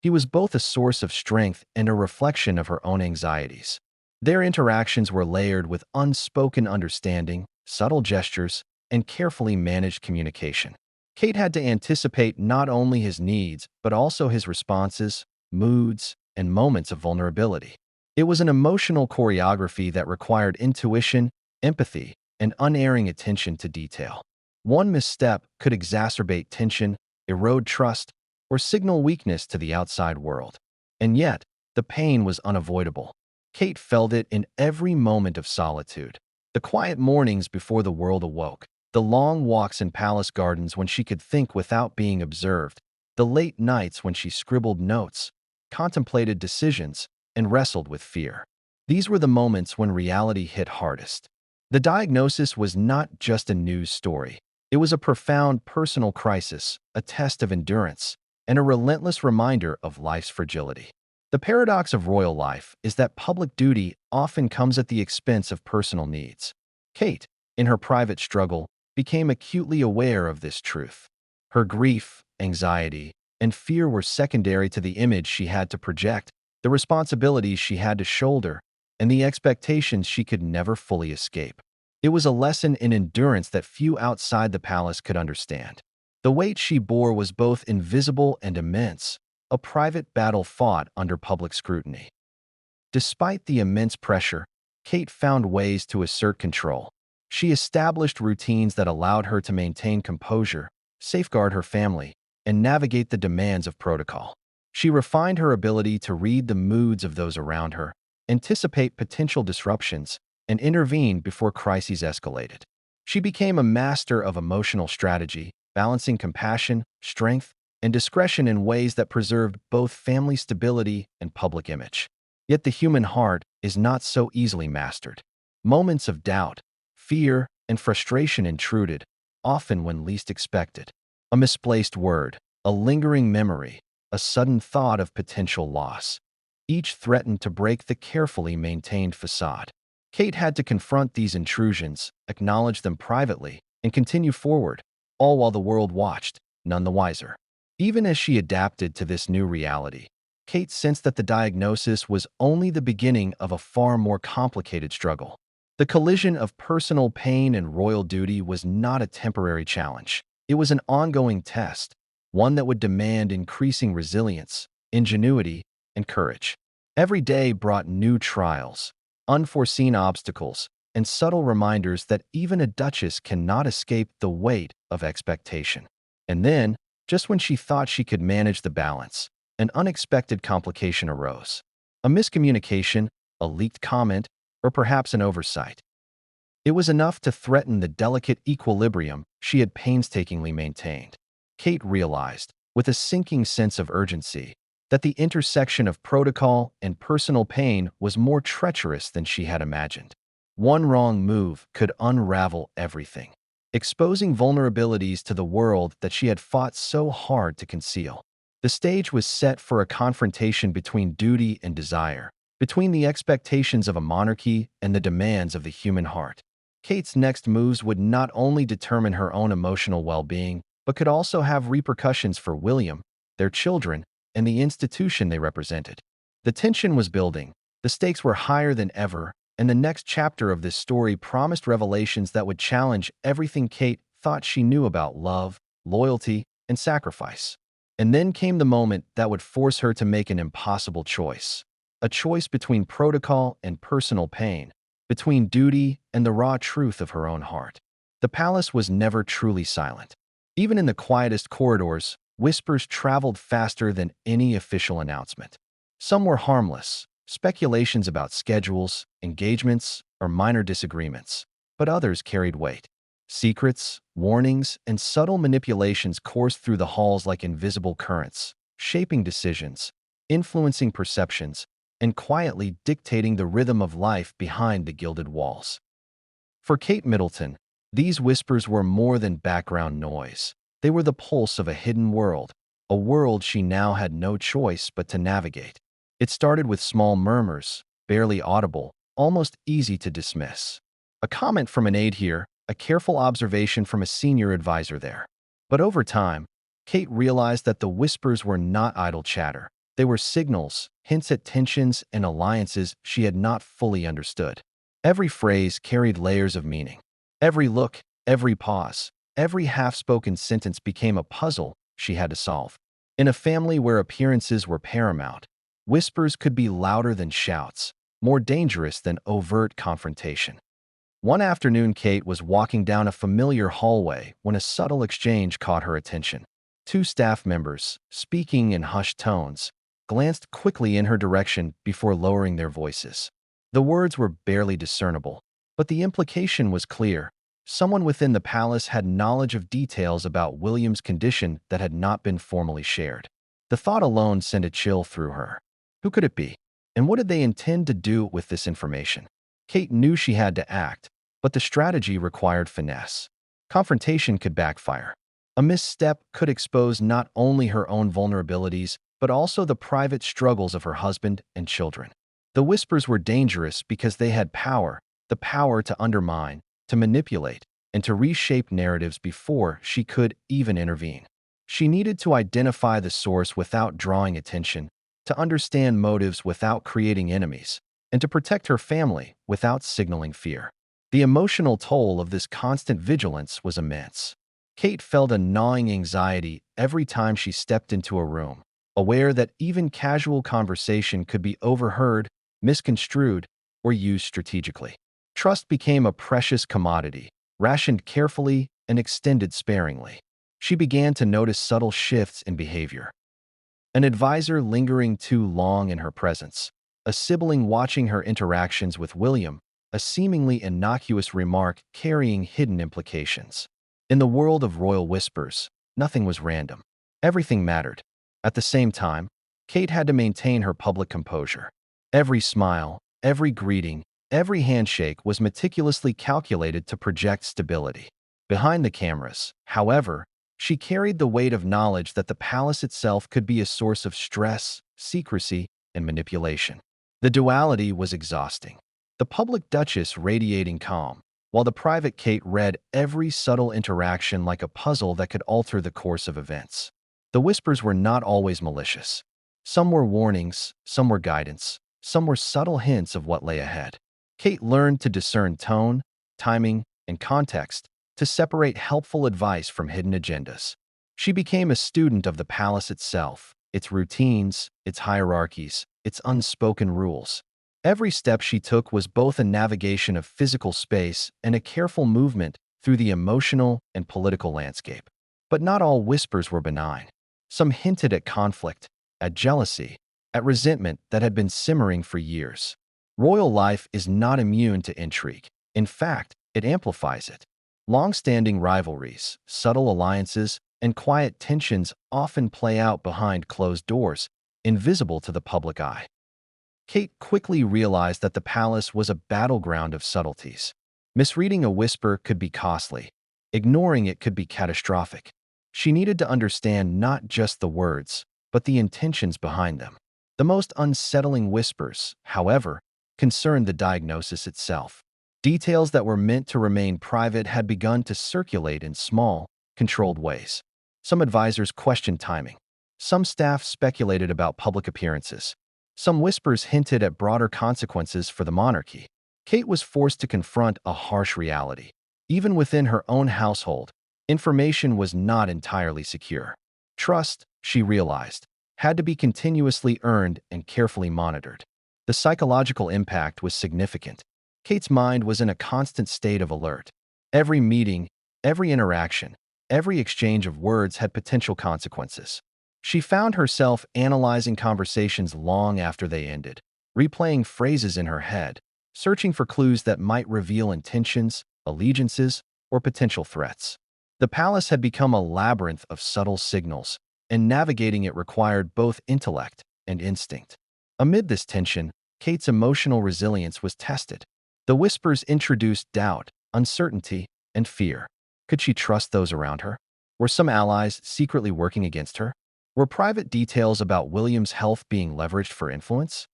He was both a source of strength and a reflection of her own anxieties. Their interactions were layered with unspoken understanding, subtle gestures, and carefully managed communication. Kate had to anticipate not only his needs, but also his responses, moods, and moments of vulnerability. It was an emotional choreography that required intuition, empathy, and unerring attention to detail. One misstep could exacerbate tension, erode trust, or signal weakness to the outside world. And yet, the pain was unavoidable. Kate felt it in every moment of solitude. The quiet mornings before the world awoke, the long walks in palace gardens when she could think without being observed, the late nights when she scribbled notes, contemplated decisions, and wrestled with fear. These were the moments when reality hit hardest. The diagnosis was not just a news story. It was a profound personal crisis, a test of endurance, and a relentless reminder of life's fragility. The paradox of royal life is that public duty often comes at the expense of personal needs. Kate, in her private struggle, became acutely aware of this truth. Her grief, anxiety, and fear were secondary to the image she had to project, the responsibilities she had to shoulder, and the expectations she could never fully escape. It was a lesson in endurance that few outside the palace could understand. The weight she bore was both invisible and immense, a private battle fought under public scrutiny. Despite the immense pressure, Kate found ways to assert control. She established routines that allowed her to maintain composure, safeguard her family, and navigate the demands of protocol. She refined her ability to read the moods of those around her, anticipate potential disruptions, and intervene before crises escalated. She became a master of emotional strategy, balancing compassion, strength, and discretion in ways that preserved both family stability and public image. Yet the human heart is not so easily mastered. Moments of doubt, fear, and frustration intruded, often when least expected. A misplaced word, a lingering memory, a sudden thought of potential loss. Each threatened to break the carefully maintained facade. Kate had to confront these intrusions, acknowledge them privately, and continue forward, all while the world watched, none the wiser. Even as she adapted to this new reality, Kate sensed that the diagnosis was only the beginning of a far more complicated struggle. The collision of personal pain and royal duty was not a temporary challenge. It was an ongoing test, one that would demand increasing resilience, ingenuity, and courage. Every day brought new trials, unforeseen obstacles, and subtle reminders that even a duchess cannot escape the weight of expectation. And then, just when she thought she could manage the balance, an unexpected complication arose. A miscommunication, a leaked comment, or perhaps an oversight. It was enough to threaten the delicate equilibrium she had painstakingly maintained. Kate realized, with a sinking sense of urgency, that the intersection of protocol and personal pain was more treacherous than she had imagined. One wrong move could unravel everything, exposing vulnerabilities to the world that she had fought so hard to conceal. The stage was set for a confrontation between duty and desire, between the expectations of a monarchy and the demands of the human heart. Kate's next moves would not only determine her own emotional well-being, but could also have repercussions for William, their children, and the institution they represented. The tension was building, the stakes were higher than ever, and the next chapter of this story promised revelations that would challenge everything Kate thought she knew about love, loyalty, and sacrifice. And then came the moment that would force her to make an impossible choice. A choice between protocol and personal pain, between duty and the raw truth of her own heart. The palace was never truly silent. Even in the quietest corridors, whispers traveled faster than any official announcement. Some were harmless, speculations about schedules, engagements, or minor disagreements, but others carried weight. Secrets, warnings, and subtle manipulations coursed through the halls like invisible currents, shaping decisions, influencing perceptions, and quietly dictating the rhythm of life behind the gilded walls. For Kate Middleton, these whispers were more than background noise. They were the pulse of a world she now had no choice but to navigate. It started with small murmurs, barely audible, almost easy to dismiss. A comment from an aide here, a careful observation from a senior advisor there. But over time, Kate realized that the whispers were not idle chatter. They were signals, hints at tensions and alliances she had not fully understood. Every phrase carried layers of meaning. Every look, every pause, every half-spoken sentence became a puzzle she had to solve. In a family where appearances were paramount, whispers could be louder than shouts, more dangerous than overt confrontation. One afternoon, Kate was walking down a familiar hallway when a subtle exchange caught her attention. Two staff members, speaking in hushed tones, glanced quickly in her direction before lowering their voices. The words were barely discernible, but the implication was clear. Someone within the palace had knowledge of details about William's condition that had not been formally shared. The thought alone sent a chill through her. Who could it be? And what did they intend to do with this information? Kate knew she had to act, but the strategy required finesse. Confrontation could backfire. A misstep could expose not only her own vulnerabilities, but also the private struggles of her husband and children. The whispers were dangerous because they had power, the power to undermine, to manipulate, and to reshape narratives before she could even intervene. She needed to identify the source without drawing attention, to understand motives without creating enemies, and to protect her family without signaling fear. The emotional toll of this constant vigilance was immense. Kate felt a gnawing anxiety every time she stepped into a room, aware that even casual conversation could be overheard, misconstrued, or used strategically. Trust became a precious commodity, rationed carefully and extended sparingly. She began to notice subtle shifts in behavior. An advisor lingering too long in her presence, a sibling watching her interactions with William, a seemingly innocuous remark carrying hidden implications. In the world of royal whispers, nothing was random. Everything mattered. At the same time, Kate had to maintain her public composure. Every smile, every greeting, every handshake was meticulously calculated to project stability. Behind the cameras, however, she carried the weight of knowledge that the palace itself could be a source of stress, secrecy, and manipulation. The duality was exhausting. The public duchess radiating calm, while the private Kate read every subtle interaction like a puzzle that could alter the course of events. The whispers were not always malicious. Some were warnings, some were guidance, some were subtle hints of what lay ahead. Kate learned to discern tone, timing, and context, to separate helpful advice from hidden agendas. She became a student of the palace itself, its routines, its hierarchies, its unspoken rules. Every step she took was both a navigation of physical space and a careful movement through the emotional and political landscape. But not all whispers were benign. Some hinted at conflict, at jealousy, at resentment that had been simmering for years. Royal life is not immune to intrigue. In fact, it amplifies it. Long-standing rivalries, subtle alliances, and quiet tensions often play out behind closed doors, invisible to the public eye. Kate quickly realized that the palace was a battleground of subtleties. Misreading a whisper could be costly. Ignoring it could be catastrophic. She needed to understand not just the words, but the intentions behind them. The most unsettling whispers, however, concerned the diagnosis itself. Details that were meant to remain private had begun to circulate in small, controlled ways. Some advisors questioned timing. Some staff speculated about public appearances. Some whispers hinted at broader consequences for the monarchy. Kate was forced to confront a harsh reality. Even within her own household, information was not entirely secure. Trust, she realized, had to be continuously earned and carefully monitored. The psychological impact was significant. Kate's mind was in a constant state of alert. Every meeting, every interaction, every exchange of words had potential consequences. She found herself analyzing conversations long after they ended, replaying phrases in her head, searching for clues that might reveal intentions, allegiances, or potential threats. The palace had become a labyrinth of subtle signals, and navigating it required both intellect and instinct. Amid this tension, Kate's emotional resilience was tested. The whispers introduced doubt, uncertainty, and fear. Could she trust those around her? Were some allies secretly working against her? Were private details about William's health being leveraged for influence?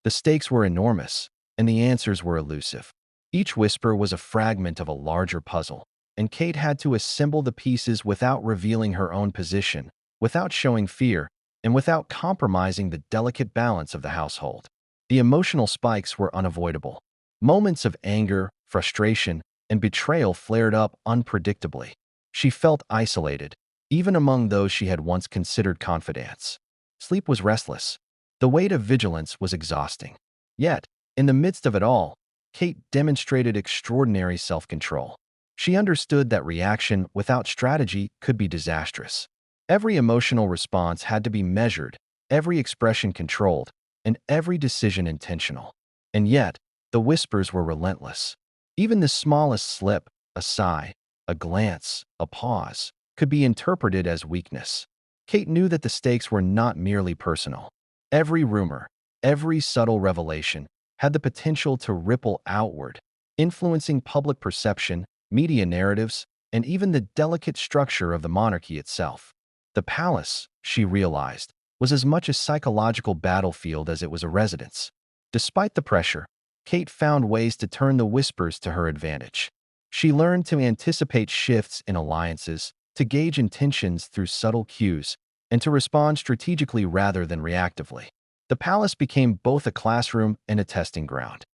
The stakes were enormous, and the answers were elusive. Each whisper was a fragment of a larger puzzle, and Kate had to assemble the pieces without revealing her own position, without showing fear, and without compromising the delicate balance of the household. The emotional spikes were unavoidable. Moments of anger, frustration, and betrayal flared up unpredictably. She felt isolated, even among those she had once considered confidants. Sleep was restless. The weight of vigilance was exhausting. Yet, in the midst of it all, Kate demonstrated extraordinary self-control. She understood that reaction without strategy could be disastrous. Every emotional response had to be measured, every expression controlled, and every decision intentional. And yet, the whispers were relentless. Even the smallest slip, a sigh, a glance, a pause, could be interpreted as weakness. Kate knew that the stakes were not merely personal. Every rumor, every subtle revelation, had the potential to ripple outward, influencing public perception, media narratives, and even the delicate structure of the monarchy itself. The palace, she realized, was as much a psychological battlefield as it was a residence. Despite the pressure, Kate found ways to turn the whispers to her advantage. She learned to anticipate shifts in alliances, to gauge intentions through subtle cues, and to respond strategically rather than reactively. The palace became both a classroom and a testing ground.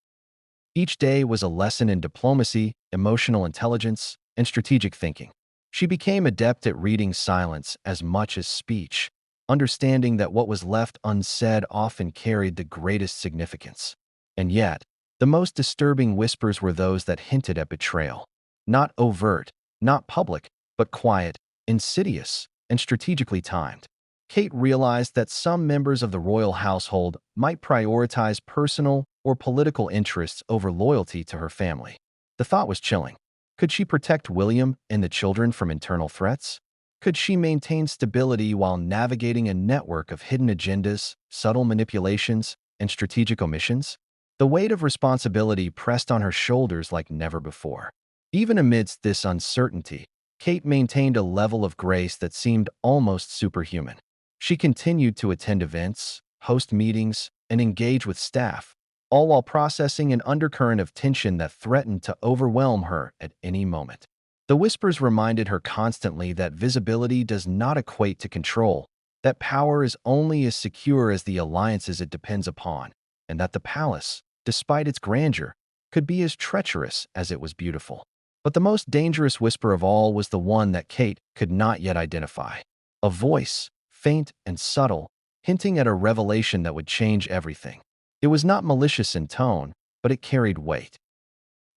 Each day was a lesson in diplomacy, emotional intelligence, and strategic thinking. She became adept at reading silence as much as speech, understanding that what was left unsaid often carried the greatest significance. And yet, the most disturbing whispers were those that hinted at betrayal. Not overt, not public, but quiet, insidious, and strategically timed. Kate realized that some members of the royal household might prioritize personal or political interests over loyalty to her family. The thought was chilling. Could she protect William and the children from internal threats? Could she maintain stability while navigating a network of hidden agendas, subtle manipulations, and strategic omissions? The weight of responsibility pressed on her shoulders like never before. Even amidst this uncertainty, Kate maintained a level of grace that seemed almost superhuman. She continued to attend events, host meetings, and engage with staff, all while processing an undercurrent of tension that threatened to overwhelm her at any moment. The whispers reminded her constantly that visibility does not equate to control, that power is only as secure as the alliances it depends upon, and that the palace, despite its grandeur, could be as treacherous as it was beautiful. But the most dangerous whisper of all was the one that Kate could not yet identify. A voice, faint and subtle, hinting at a revelation that would change everything. It was not malicious in tone, but it carried weight.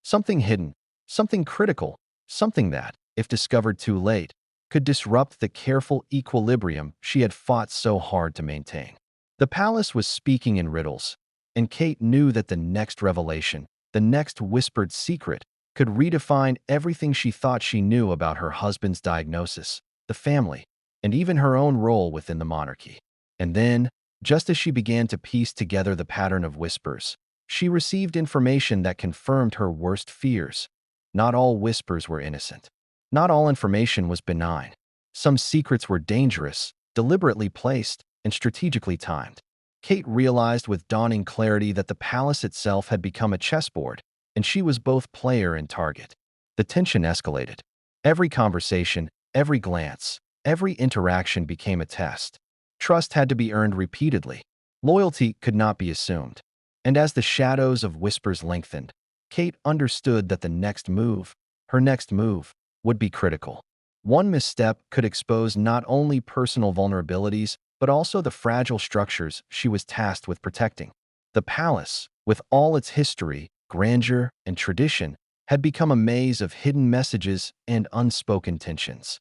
Something hidden, something critical, something that, if discovered too late, could disrupt the careful equilibrium she had fought so hard to maintain. The palace was speaking in riddles, and Kate knew that the next revelation, the next whispered secret, could redefine everything she thought she knew about her husband's diagnosis, the family, and even her own role within the monarchy. And then, just as she began to piece together the pattern of whispers, she received information that confirmed her worst fears. Not all whispers were innocent. Not all information was benign. Some secrets were dangerous, deliberately placed, and strategically timed. Kate realized with dawning clarity that the palace itself had become a chessboard, and she was both player and target. The tension escalated. Every conversation, every glance, every interaction became a test. Trust had to be earned repeatedly. Loyalty could not be assumed. And as the shadows of whispers lengthened, Kate understood that the next move, her next move, would be critical. One misstep could expose not only personal vulnerabilities, but also the fragile structures she was tasked with protecting. The palace, with all its history, grandeur, and tradition, had become a maze of hidden messages and unspoken tensions.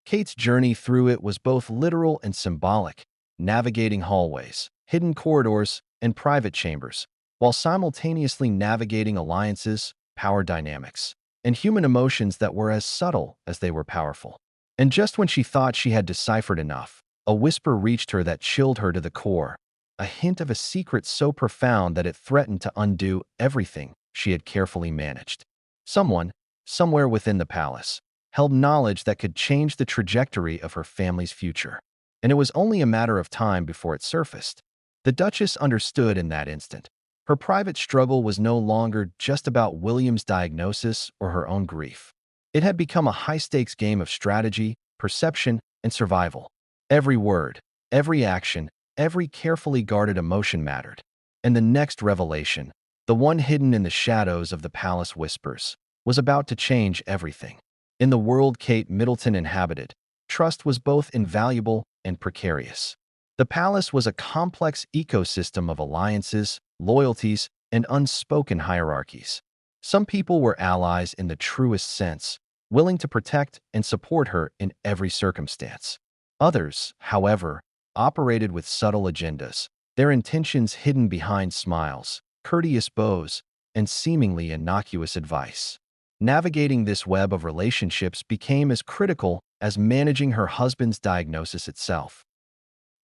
Kate's journey through it was both literal and symbolic, navigating hallways, hidden corridors, and private chambers, while simultaneously navigating alliances, power dynamics, and human emotions that were as subtle as they were powerful. And just when she thought she had deciphered enough, a whisper reached her that chilled her to the core, a hint of a secret so profound that it threatened to undo everything she had carefully managed. Someone, somewhere within the palace, held knowledge that could change the trajectory of her family's future. And it was only a matter of time before it surfaced. The Duchess understood in that instant. Her private struggle was no longer just about William's diagnosis or her own grief. It had become a high-stakes game of strategy, perception, and survival. Every word, every action, every carefully guarded emotion mattered. And the next revelation, the one hidden in the shadows of the palace whispers, was about to change everything. In the world Kate Middleton inhabited, trust was both invaluable and precarious. The palace was a complex ecosystem of alliances, loyalties, and unspoken hierarchies. Some people were allies in the truest sense, willing to protect and support her in every circumstance. Others, however, operated with subtle agendas, their intentions hidden behind smiles, courteous bows, and seemingly innocuous advice. Navigating this web of relationships became as critical as managing her husband's diagnosis itself.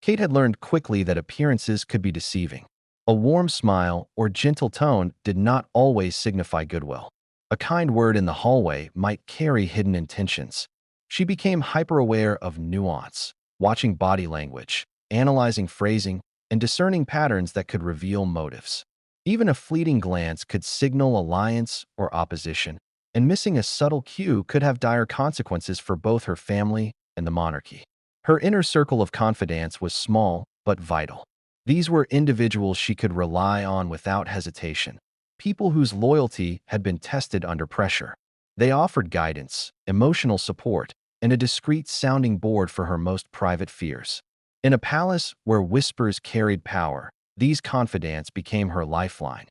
Kate had learned quickly that appearances could be deceiving. A warm smile or gentle tone did not always signify goodwill. A kind word in the hallway might carry hidden intentions. She became hyper-aware of nuance, watching body language, analyzing phrasing, and discerning patterns that could reveal motives. Even a fleeting glance could signal alliance or opposition, and missing a subtle cue could have dire consequences for both her family and the monarchy. Her inner circle of confidants was small but vital. These were individuals she could rely on without hesitation, people whose loyalty had been tested under pressure. They offered guidance, emotional support, and a discreet sounding board for her most private fears. In a palace where whispers carried power, these confidants became her lifeline.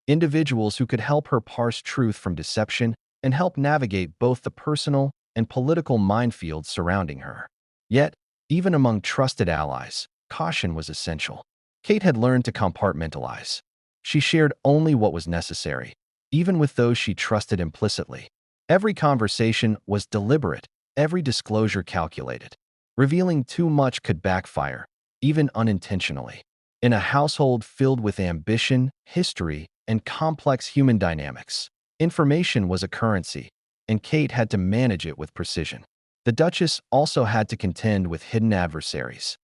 Individuals who could help her parse truth from deception and help navigate both the personal and political minefields surrounding her. Yet, even among trusted allies, caution was essential. Kate had learned to compartmentalize. She shared only what was necessary, even with those she trusted implicitly. Every conversation was deliberate, every disclosure calculated. Revealing too much could backfire, even unintentionally. In a household filled with ambition, history, and complex human dynamics, information was a currency, and Kate had to manage it with precision. The Duchess also had to contend with hidden adversaries.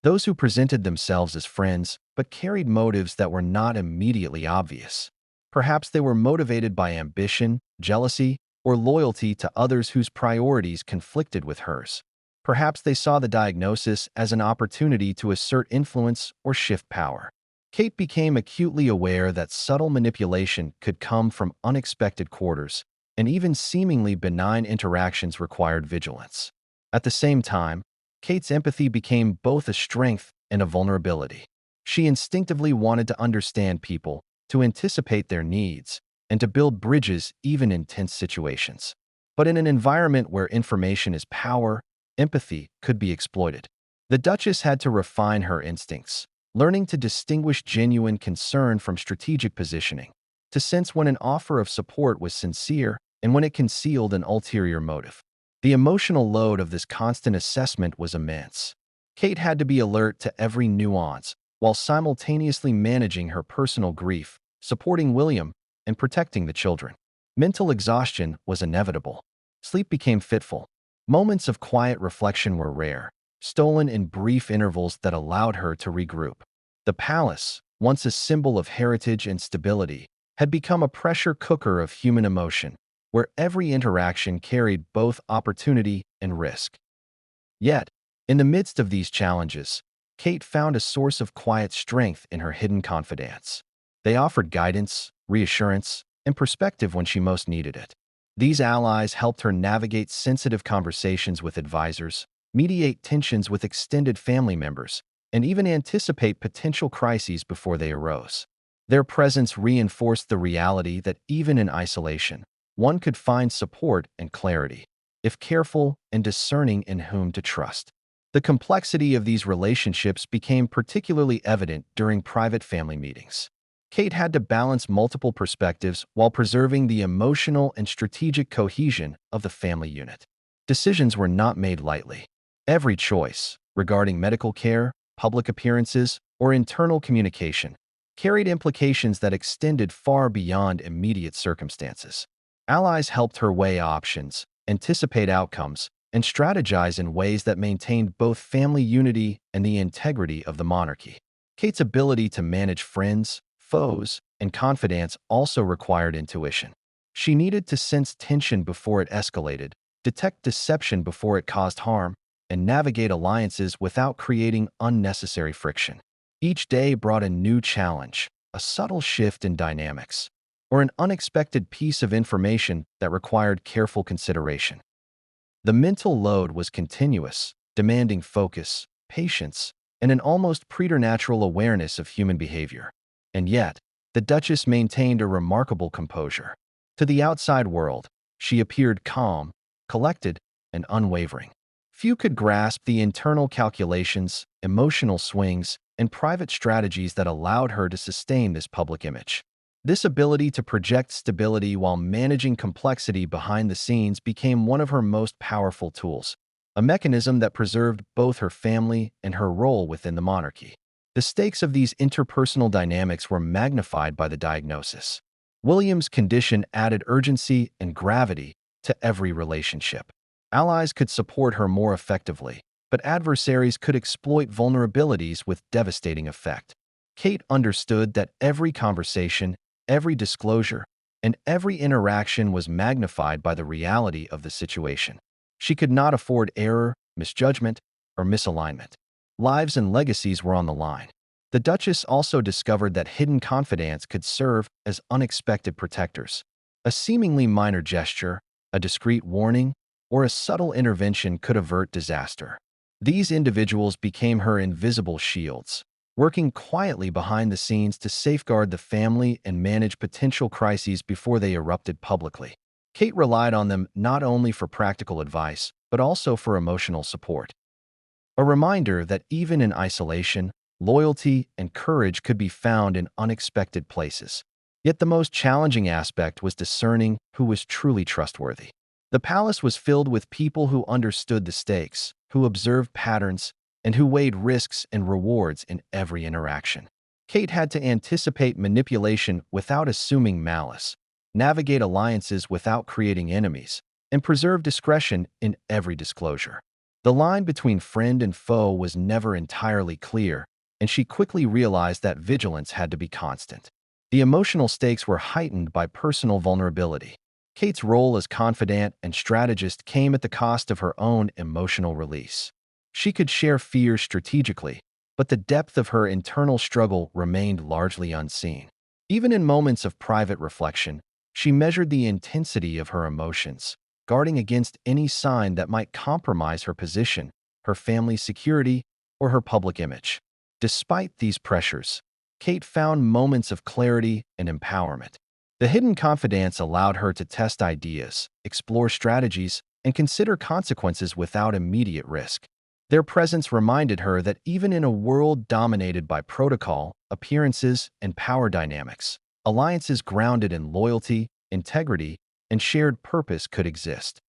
Those who presented themselves as friends, but carried motives that were not immediately obvious. Perhaps they were motivated by ambition, jealousy, or loyalty to others whose priorities conflicted with hers. Perhaps they saw the diagnosis as an opportunity to assert influence or shift power. Kate became acutely aware that subtle manipulation could come from unexpected quarters, and even seemingly benign interactions required vigilance. At the same time, Kate's empathy became both a strength and a vulnerability. She instinctively wanted to understand people, to anticipate their needs, and to build bridges even in tense situations. But in an environment where information is power, empathy could be exploited. The Duchess had to refine her instincts, learning to distinguish genuine concern from strategic positioning, to sense when an offer of support was sincere and when it concealed an ulterior motive. The emotional load of this constant assessment was immense. Kate had to be alert to every nuance, while simultaneously managing her personal grief, supporting William, and protecting the children. Mental exhaustion was inevitable. Sleep became fitful. Moments of quiet reflection were rare, stolen in brief intervals that allowed her to regroup. The palace, once a symbol of heritage and stability, had become a pressure cooker of human emotion, where every interaction carried both opportunity and risk. Yet, in the midst of these challenges, Kate found a source of quiet strength in her hidden confidants. They offered guidance, reassurance, and perspective when she most needed it. These allies helped her navigate sensitive conversations with advisors, mediate tensions with extended family members, and even anticipate potential crises before they arose. Their presence reinforced the reality that even in isolation, one could find support and clarity, if careful and discerning in whom to trust. The complexity of these relationships became particularly evident during private family meetings. Kate had to balance multiple perspectives while preserving the emotional and strategic cohesion of the family unit. Decisions were not made lightly. Every choice, regarding medical care, public appearances, or internal communication, carried implications that extended far beyond immediate circumstances. Allies helped her weigh options, anticipate outcomes, and strategize in ways that maintained both family unity and the integrity of the monarchy. Kate's ability to manage friends, foes, and confidants also required intuition. She needed to sense tension before it escalated, detect deception before it caused harm, and navigate alliances without creating unnecessary friction. Each day brought a new challenge, a subtle shift in dynamics, or an unexpected piece of information that required careful consideration. The mental load was continuous, demanding focus, patience, and an almost preternatural awareness of human behavior. And yet, the Duchess maintained a remarkable composure. To the outside world, she appeared calm, collected, and unwavering. Few could grasp the internal calculations, emotional swings, and private strategies that allowed her to sustain this public image. This ability to project stability while managing complexity behind the scenes became one of her most powerful tools, a mechanism that preserved both her family and her role within the monarchy. The stakes of these interpersonal dynamics were magnified by the diagnosis. William's condition added urgency and gravity to every relationship. Allies could support her more effectively, but adversaries could exploit vulnerabilities with devastating effect. Kate understood that every conversation, every disclosure, and every interaction was magnified by the reality of the situation. She could not afford error, misjudgment, or misalignment. Lives and legacies were on the line. The Duchess also discovered that hidden confidants could serve as unexpected protectors. A seemingly minor gesture, a discreet warning, or a subtle intervention could avert disaster. These individuals became her invisible shields, working quietly behind the scenes to safeguard the family and manage potential crises before they erupted publicly. Kate relied on them not only for practical advice, but also for emotional support. A reminder that even in isolation, loyalty and courage could be found in unexpected places. Yet the most challenging aspect was discerning who was truly trustworthy. The palace was filled with people who understood the stakes, who observed patterns, and who weighed risks and rewards in every interaction. Kate had to anticipate manipulation without assuming malice, navigate alliances without creating enemies, and preserve discretion in every disclosure. The line between friend and foe was never entirely clear, and she quickly realized that vigilance had to be constant. The emotional stakes were heightened by personal vulnerability. Kate's role as confidant and strategist came at the cost of her own emotional release. She could share fears strategically, but the depth of her internal struggle remained largely unseen. Even in moments of private reflection, she measured the intensity of her emotions, guarding against any sign that might compromise her position, her family's security, or her public image. Despite these pressures, Kate found moments of clarity and empowerment. The hidden confidants allowed her to test ideas, explore strategies, and consider consequences without immediate risk. Their presence reminded her that even in a world dominated by protocol, appearances, and power dynamics, alliances grounded in loyalty, integrity, and shared purpose could exist.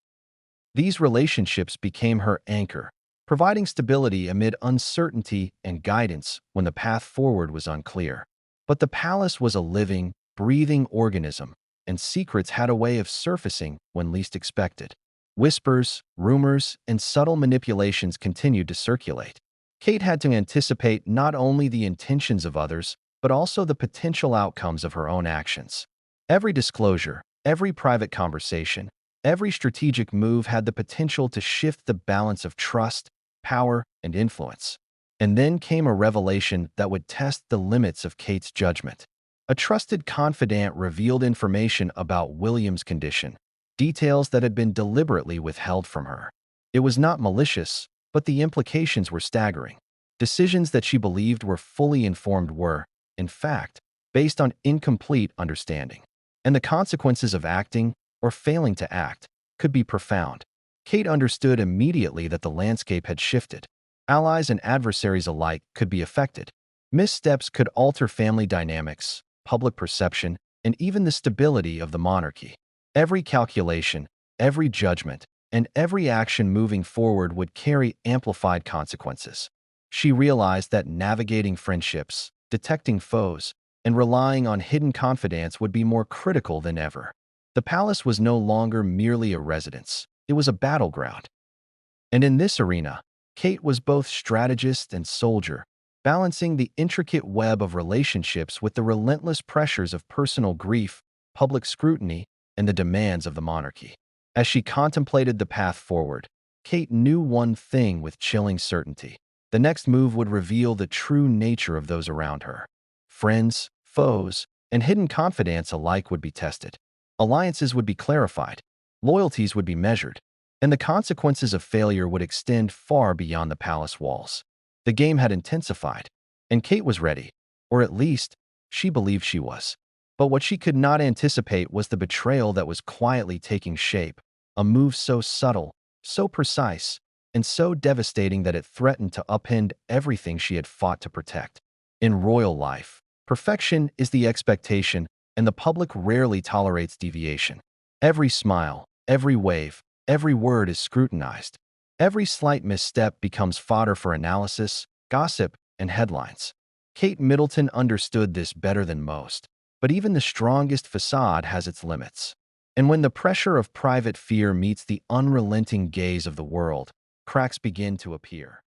These relationships became her anchor, providing stability amid uncertainty and guidance when the path forward was unclear. But the palace was a living, breathing organism, and secrets had a way of surfacing when least expected. Whispers, rumors, and subtle manipulations continued to circulate. Kate had to anticipate not only the intentions of others, but also the potential outcomes of her own actions. Every disclosure, every private conversation, every strategic move had the potential to shift the balance of trust, power, and influence. And then came a revelation that would test the limits of Kate's judgment. A trusted confidant revealed information about William's condition, details that had been deliberately withheld from her. It was not malicious, but the implications were staggering. Decisions that she believed were fully informed were, in fact, based on incomplete understanding. And the consequences of acting, or failing to act, could be profound. Kate understood immediately that the landscape had shifted. Allies and adversaries alike could be affected. Missteps could alter family dynamics, public perception, and even the stability of the monarchy. Every calculation, every judgment, and every action moving forward would carry amplified consequences. She realized that navigating friendships, detecting foes, and relying on hidden confidence would be more critical than ever. The palace was no longer merely a residence, it was a battleground. And in this arena, Kate was both strategist and soldier, balancing the intricate web of relationships with the relentless pressures of personal grief, public scrutiny, and the demands of the monarchy. As she contemplated the path forward, Kate knew one thing with chilling certainty. The next move would reveal the true nature of those around her. Friends, foes, and hidden confidants alike would be tested. Alliances would be clarified, loyalties would be measured, and the consequences of failure would extend far beyond the palace walls. The game had intensified, and Kate was ready, or at least, she believed she was. But what she could not anticipate was the betrayal that was quietly taking shape, a move so subtle, so precise, and so devastating that it threatened to upend everything she had fought to protect. In royal life, perfection is the expectation, and the public rarely tolerates deviation. Every smile, every wave, every word is scrutinized. Every slight misstep becomes fodder for analysis, gossip, and headlines. Kate Middleton understood this better than most, but even the strongest facade has its limits. And when the pressure of private fear meets the unrelenting gaze of the world, cracks begin to appear.